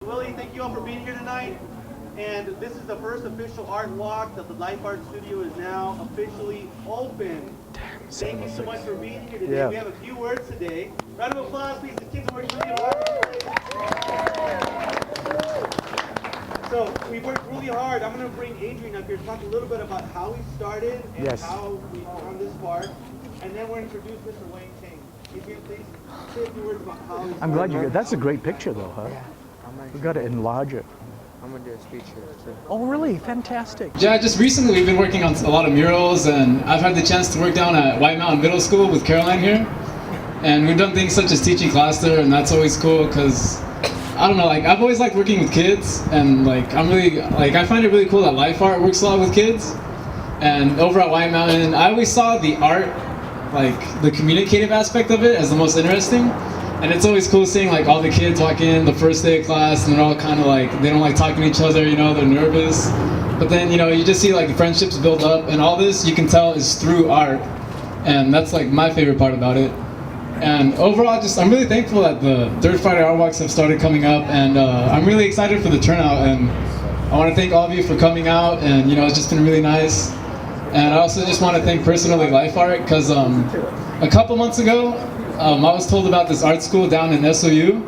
Willie, thank you all for being here tonight. And this is the first official art walk that the Life Art Studio is now officially open. Thank you so much for being here today. We have a few words today. Round of applause, please. The kids are working really hard. So we worked really hard. I'm going to bring Adrian up here to talk a little bit about how we started and how we found this park. And then we'll introduce Mr. Wayne Ching. Adrian, please say a few words about how we started. I'm glad you got. That's a great picture, though, huh? Yeah. We got to enlarge it. I'm gonna do a speech here too. Oh, really? Fantastic. Yeah, just recently we've been working on a lot of murals, and I've had the chance to work down at White Mountain Middle School with Caroline here. And we've done things such as teaching class there, and that's always cool because, I don't know, like I've always liked working with kids, and like I find it really cool that Life Art works a lot with kids. And over at White Mountain, I always saw the art, like the communicative aspect of it as the most interesting. And it's always cool seeing like all the kids walk in the first day of class and they're all kind of like, they don't like talking to each other, you know, they're nervous. But then, you know, you just see like the friendships build up, and all this you can tell is through art. And that's like my favorite part about it. And overall, I'm really thankful that the Third Friday Art Walks have started coming up, and I'm really excited for the turnout. And I want to thank all of you for coming out, and you know, it's just been really nice. And I also just want to thank personally Life Art, because a couple months ago, I was told about this art school down in SOU,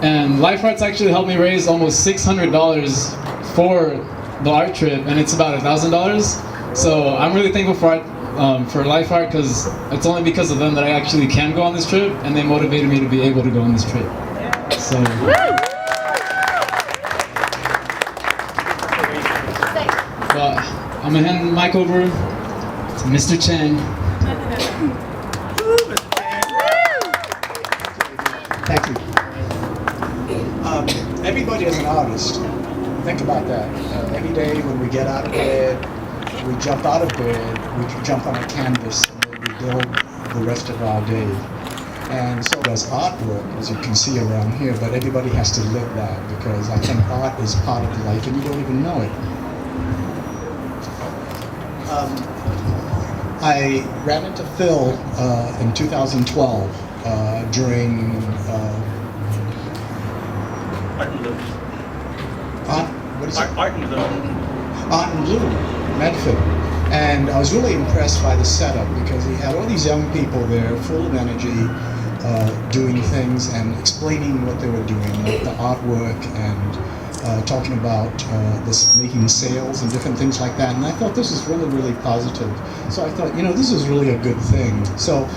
and Life Art's actually helped me raise almost $600 for the art trip, and it's about $1,000. So I'm really thankful for Life Art, because it's only because of them that I actually can go on this trip, and they motivated me to be able to go on this trip. So. Well, I'm gonna hand the mic over to Mr. Chang. Thank you. Everybody is an artist. Think about that. Every day when we get out of bed, we jump out of bed, we jump on a canvas, and then we build the rest of our day. And so does artwork, as you can see around here, but everybody has to live that, because I think art is part of life and you don't even know it. I ran into Phil in 2012 during Art and Blue. what is it? Art and Blue. Art and Blue, Medford. And I was really impressed by the setup, because he had all these young people there full of energy, doing things and explaining what they were doing, like the artwork, and talking about making sales and different things like that. And I thought this was really, really positive. So I thought, you know, this is really a good thing. So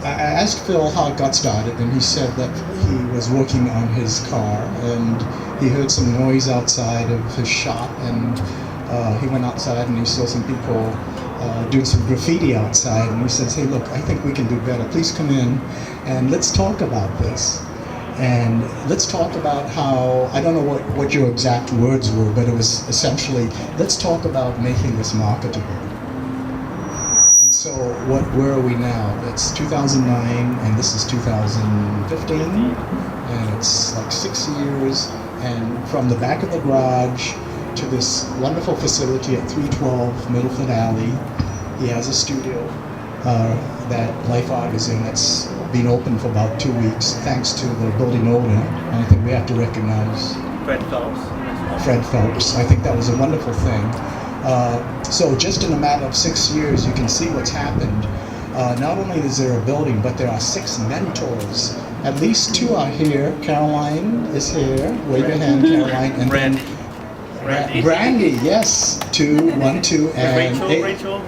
I asked Phil how it got started, and he said that he was working on his car, and he heard some noise outside of his shop, and he went outside and he saw some people doing some graffiti outside, and he says, hey, look, I think we can do better. Please come in and let's talk about this. And let's talk about how, I don't know what your exact words were, but it was essentially, let's talk about making this marketable. And so where are we now? It's 2009 and this is 2015, and it's like 6 years, and from the back of the garage to this wonderful facility at 312 Medford Alley, he has a studio that Life Art is in, that's been open for about 2 weeks, thanks to the building owner. And I think we have to recognize Fred Phelps. Fred Phelps. I think that was a wonderful thing. So just in a matter of 6 years, you can see what's happened. Not only is there a building, but there are 6 mentors. At least 2 are here. Caroline is here. Wave your hand, Caroline. And Brandy. Brandy, yes. 2, 1, 2, and Rachel.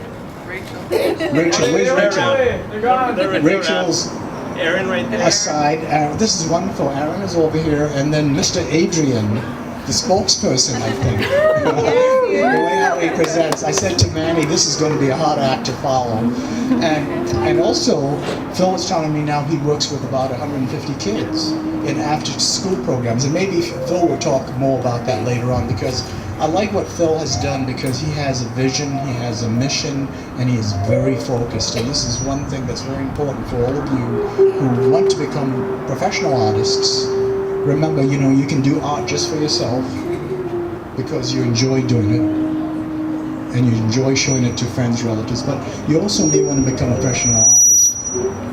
Rachel, where's Rachel? They're gone. Rachel's Aaron right there. aside. This is wonderful. Aaron is over here, and then Mr. Adrian, the spokesperson, I think. The way how he presents. I said to Manny, this is going to be a hard act to follow. And also, Phil was telling me now he works with about 150 kids in after-school programs, and maybe Phil will talk more about that later on, because I like what Phil has done, because he has a vision, he has a mission, and he is very focused. And this is one thing that's very important for all of you who want to become professional artists. Remember, you know, you can do art just for yourself because you enjoy doing it, and you enjoy showing it to friends, relatives, but you also may want to become a professional artist.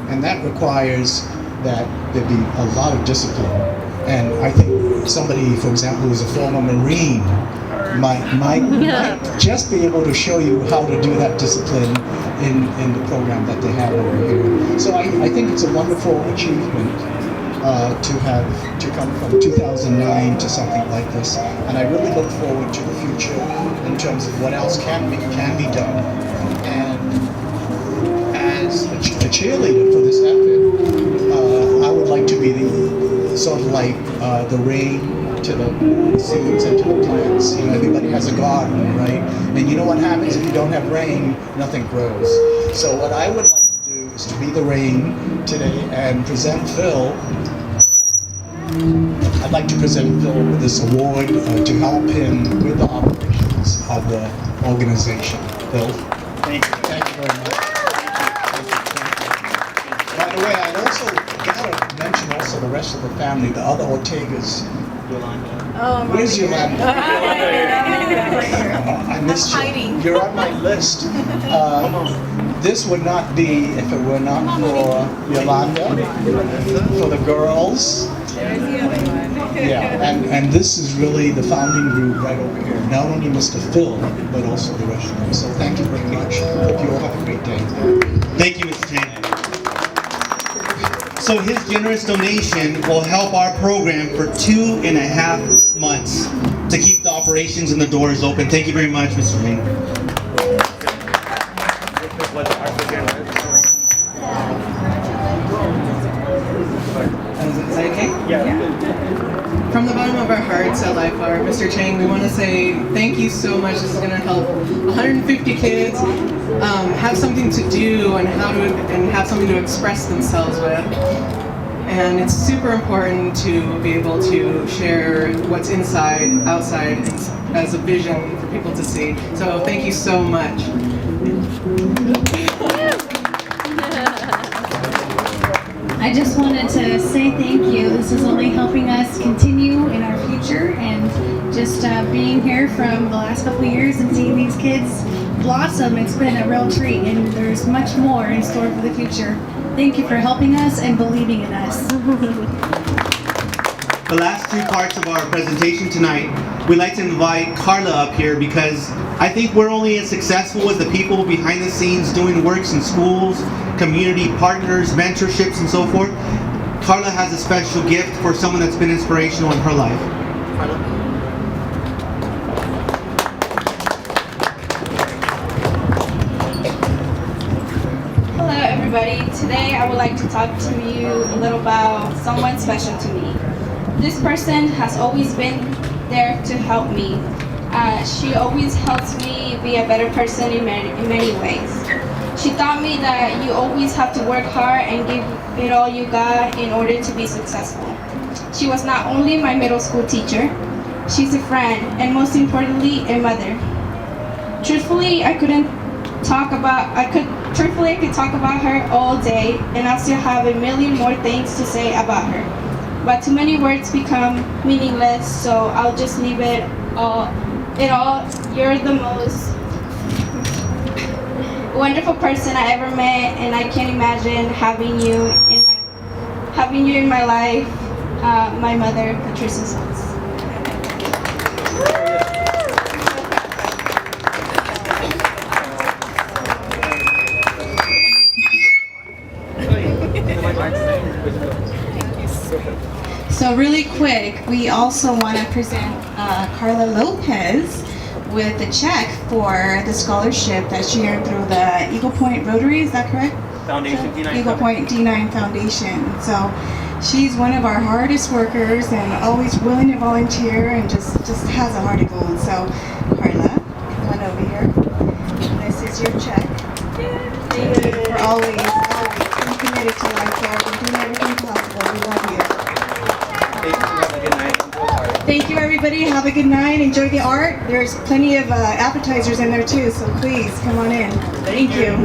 And that requires that there be a lot of discipline. And I think somebody, for example, who's a former Marine, might just be able to show you how to do that discipline in the program that they have over here. So I think it's a wonderful achievement to come from 2009 to something like this, and I really look forward to the future in terms of what else can be done. And as a cheerleader for this effort, I would like to be the sort of like the rain to the seeds and to the plants. You know, everybody has a garden, right? And you know what happens if you don't have rain? Nothing grows. So what I would like to do is to be the rain today and present Phil. I'd like to present Phil with this award to help him with the operations of the organization. Phil? Thank you. Thank you very much. By the way, I'd also gotta mention also the rest of the family, the other Ortegas. Oh, Where's Yolanda? I missed you. hiding. You're on my list. This would not be if it were not for Yolanda, for the girls. There's the other one. Yeah, and this is really the founding group right over here. Not only Mr. Phil, but also the rest of them. So thank you very much. Hope you all have a great day. Thank you, Mr. Ching. So his generous donation will help our program for 2.5 months to keep the operations and the doors open. Thank you very much, Mr. Ching. Is that okay? Yeah. From the bottom of our hearts at LifeR, Mr. Chang, we want to say thank you so much. This is going to help 150 kids have something to do and have something to express themselves with. And it's super important to be able to share what's inside, outside, as a vision for people to see. So thank you so much. I just wanted to say thank you. This is only helping us continue in our future, and just being here from the last couple of years and seeing these kids blossom, it's been a real treat, and there's much more in store for the future. Thank you for helping us and believing in us. The last two parts of our presentation tonight, we'd like to invite Carla up here because I think we're only as successful as the people behind the scenes doing works in schools, community partners, mentorships, and so forth. Carla has a special gift for someone that's been inspirational in her life. Carla? Today I would like to talk to you a little about someone special to me. This person has always been there to help me. She always helps me be a better person in many ways. She taught me that you always have to work hard and give it all you got in order to be successful. She was not only my middle school teacher, she's a friend, and most importantly, a mother. Truthfully, I could talk about her all day, and I'll still have a million more things to say about her. But too many words become meaningless, so I'll just leave it all. You're the most wonderful person I ever met, and I can't imagine having you in my life. My mother, Patricia Sons. So really quick, we also want to present Carla Lopez with a check for the scholarship that she earned through the Eagle Point Rotary, is that correct? Foundation, D9 Eagle Point D9 Foundation. So she's one of our hardest workers and always willing to volunteer and just has a heart of gold. So Carla, come on over here. This is your check. Thank you for always being committed to LifeR and doing everything possible. We love you. Thank you, everybody. Have a good night. Enjoy the art. There's plenty of appetizers in there too, so please come on in. Thank you.